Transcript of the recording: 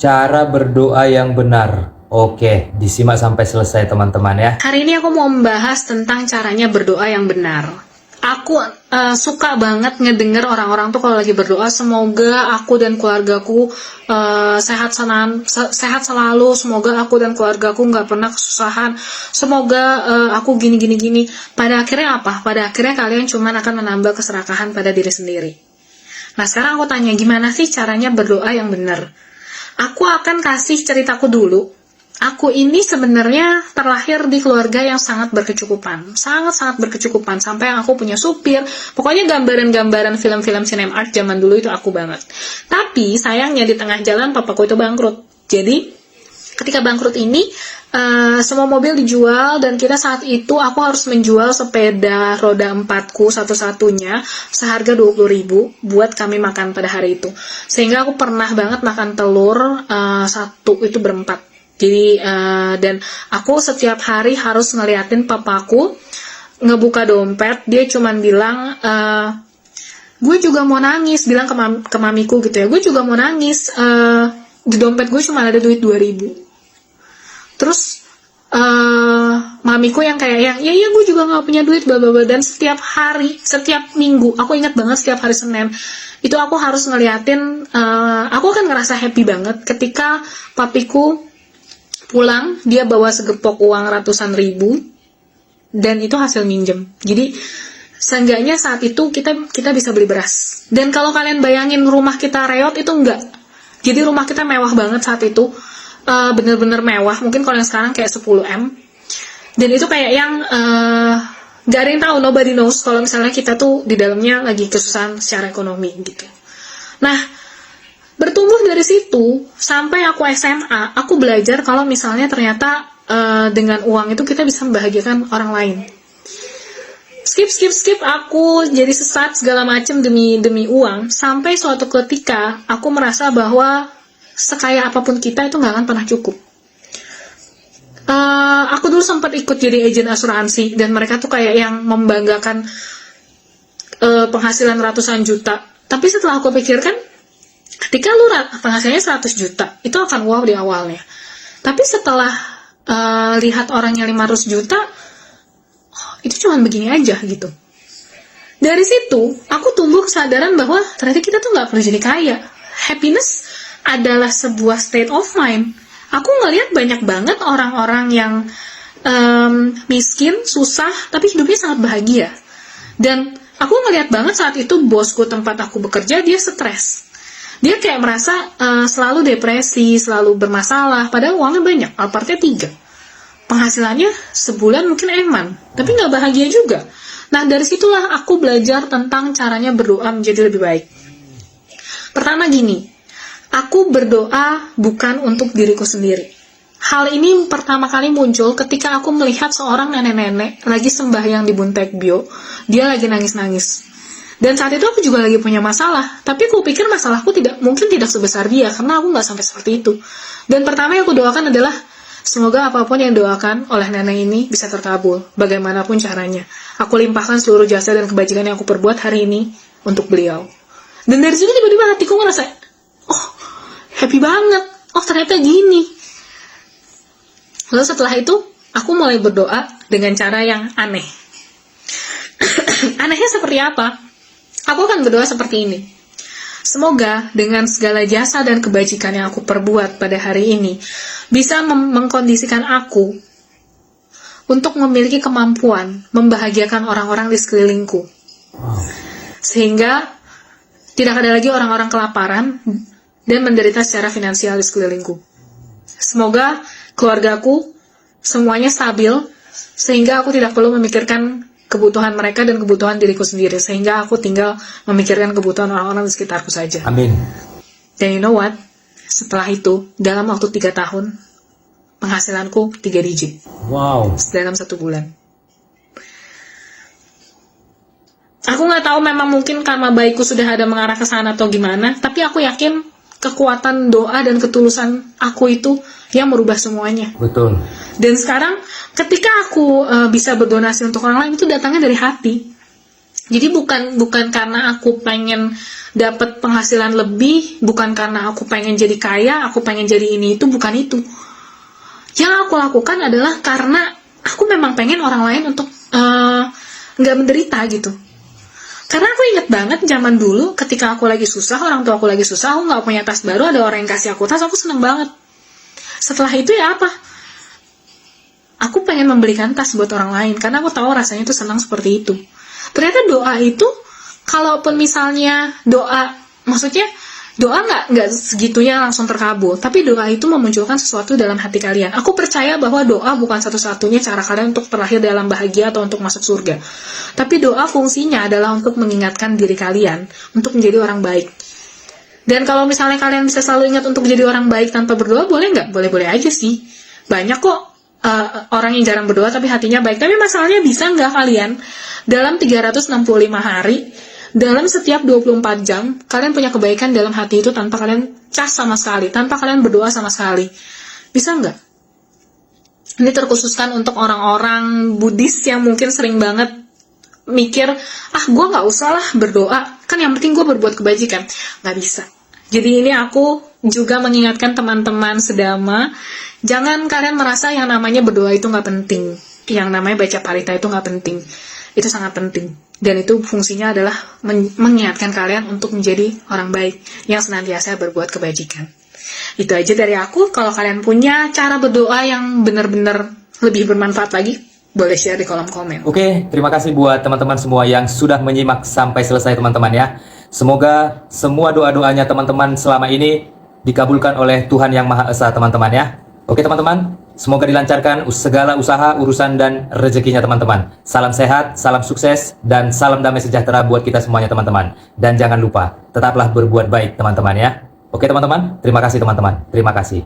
Cara berdoa yang benar. Oke, disimak sampai selesai teman-teman ya. Hari ini aku mau membahas tentang caranya berdoa yang benar. Aku suka banget ngedenger orang-orang tuh kalau lagi berdoa, semoga aku dan keluargaku sehat selalu, semoga aku dan keluargaku nggak pernah kesusahan, semoga aku gini. Pada akhirnya apa? Pada akhirnya kalian cuma akan menambah keserakahan pada diri sendiri. Nah sekarang aku tanya, gimana sih caranya berdoa yang benar? Aku akan kasih ceritaku dulu. Aku ini sebenarnya terlahir di keluarga yang sangat berkecukupan. Sangat-sangat berkecukupan. Sampai aku punya supir. Pokoknya gambaran-gambaran film-film Cinemark zaman dulu itu aku banget. Tapi sayangnya di tengah jalan papaku itu bangkrut. Jadi ketika bangkrut ini, semua mobil dijual dan kita saat itu aku harus menjual sepeda roda 4ku satu-satunya seharga 20.000 buat kami makan pada hari itu. Sehingga aku pernah banget makan telur satu itu berempat. Jadi dan aku setiap hari harus ngeliatin papaku ngebuka dompet, dia cuman bilang gue juga mau nangis, bilang ke mamiku gitu ya, gue juga mau nangis, di dompet gue cuma ada duit 2.000. Terus mamiku yang kayak ya gue juga nggak punya duit bla bla bla. Dan setiap hari, setiap minggu, aku ingat banget setiap hari Senin itu aku harus ngeliatin, aku akan ngerasa happy banget ketika papiku pulang, dia bawa segepok uang ratusan ribu dan itu hasil minjem. Jadi seenggaknya saat itu kita bisa beli beras. Dan kalau kalian bayangin rumah kita reot, itu enggak. Jadi rumah kita mewah banget saat itu. Bener-bener mewah, mungkin kalau yang sekarang kayak 10M. Dan itu kayak yang gak ada yang tahu, nobody knows kalau misalnya kita tuh di dalamnya lagi kesusahan secara ekonomi gitu. Nah, bertumbuh dari situ sampai aku SMA, aku belajar kalau misalnya ternyata dengan uang itu kita bisa membahagiakan orang lain. Skip aku jadi sesat segala macam demi uang, sampai suatu ketika aku merasa bahwa sekaya apapun kita itu nggak akan pernah cukup. Aku dulu sempat ikut jadi agen asuransi dan mereka tuh kayak yang membanggakan penghasilan ratusan juta. Tapi setelah aku pikirkan, ketika lu penghasilannya 100 juta, itu akan wow di awalnya. Tapi setelah lihat orang yang 500 juta, itu cuma begini aja gitu. Dari situ, aku tumbuh kesadaran bahwa ternyata kita tuh nggak perlu jadi kaya. Happiness adalah sebuah state of mind. Aku ngelihat banyak banget orang-orang yang miskin, susah, tapi hidupnya sangat bahagia. Dan aku ngelihat banget saat itu bosku tempat aku bekerja, dia stres. Dia kayak merasa selalu depresi, selalu bermasalah, padahal uangnya banyak, Alphardnya 3. Penghasilannya sebulan mungkin eman, tapi nggak bahagia juga. Nah, dari situlah aku belajar tentang caranya berdoa menjadi lebih baik. Pertama gini, aku berdoa bukan untuk diriku sendiri. Hal ini pertama kali muncul ketika aku melihat seorang nenek-nenek lagi sembahyang di Buntekbyo, dia lagi nangis-nangis. Dan saat itu aku juga lagi punya masalah, tapi aku pikir masalahku mungkin tidak sebesar dia, karena aku nggak sampai seperti itu. Dan pertama yang aku doakan adalah, semoga apapun yang doakan oleh nenek ini bisa terkabul, bagaimanapun caranya. Aku limpahkan seluruh jasa dan kebajikan yang aku perbuat hari ini untuk beliau. Dan dari situ tiba-tiba hatiku ngerasa, oh, happy banget, oh ternyata gini. Lalu setelah itu, aku mulai berdoa dengan cara yang aneh. Anehnya seperti apa? Aku akan berdoa seperti ini. Semoga dengan segala jasa dan kebajikan yang aku perbuat pada hari ini bisa mengkondisikan aku untuk memiliki kemampuan membahagiakan orang-orang di sekelilingku. Sehingga tidak ada lagi orang-orang kelaparan dan menderita secara finansial di sekelilingku. Semoga keluargaku semuanya stabil sehingga aku tidak perlu memikirkan kebutuhan mereka dan kebutuhan diriku sendiri, sehingga aku tinggal memikirkan kebutuhan orang-orang di sekitarku saja. Amin. Dan you know what? Setelah itu, dalam waktu 3 tahun, penghasilanku 3 digit. Wow. Dalam 1 bulan. Aku nggak tahu, memang mungkin karma baikku sudah ada mengarah ke sana atau gimana, tapi aku yakin kekuatan doa dan ketulusan aku itu yang merubah semuanya. Betul. Dan sekarang ketika aku bisa berdonasi untuk orang lain, itu datangnya dari hati. Jadi bukan karena aku pengen dapat penghasilan lebih, bukan karena aku pengen jadi kaya, aku pengen jadi ini itu, bukan itu. Yang aku lakukan adalah karena aku memang pengen orang lain untuk nggak menderita gitu. Karena aku inget banget zaman dulu ketika aku lagi susah, orang tua aku lagi susah, aku nggak punya tas baru, ada orang yang kasih aku tas, aku seneng banget. Setelah itu ya apa? Aku pengen membelikan tas buat orang lain karena aku tahu rasanya itu senang seperti itu. Ternyata doa itu, kalaupun misalnya maksudnya doa nggak segitunya langsung terkabul, tapi doa itu memunculkan sesuatu dalam hati kalian. Aku percaya bahwa doa bukan satu-satunya cara kalian untuk terlahir dalam bahagia atau untuk masuk surga. Tapi doa fungsinya adalah untuk mengingatkan diri kalian untuk menjadi orang baik. Dan kalau misalnya kalian bisa selalu ingat untuk jadi orang baik tanpa berdoa, boleh nggak? Boleh-boleh aja sih. Banyak kok orang yang jarang berdoa tapi hatinya baik. Tapi masalahnya bisa nggak kalian dalam 365 hari, dalam setiap 24 jam, kalian punya kebaikan dalam hati itu tanpa kalian cas sama sekali, tanpa kalian berdoa sama sekali? Bisa nggak? Ini terkhususkan untuk orang-orang Buddhis yang mungkin sering banget mikir, gue nggak usah lah berdoa, kan yang penting gue berbuat kebajikan. Nggak bisa. Jadi ini aku juga mengingatkan teman-teman sedama, jangan kalian merasa yang namanya berdoa itu nggak penting, yang namanya baca parita itu nggak penting. Itu sangat penting, dan itu fungsinya adalah mengingatkan kalian untuk menjadi orang baik yang senantiasa berbuat kebajikan. Itu aja dari aku. Kalau kalian punya cara berdoa yang benar-benar lebih bermanfaat lagi, boleh share di kolom komen. Oke, terima kasih buat teman-teman semua yang sudah menyimak sampai selesai teman-teman ya. Semoga semua doa-doanya teman-teman selama ini dikabulkan oleh Tuhan Yang Maha Esa teman-teman ya. Oke teman-teman, semoga dilancarkan segala usaha, urusan, dan rezekinya teman-teman. Salam sehat, salam sukses, dan salam damai sejahtera buat kita semuanya teman-teman. Dan jangan lupa, tetaplah berbuat baik teman-teman ya. Oke teman-teman, terima kasih teman-teman. Terima kasih.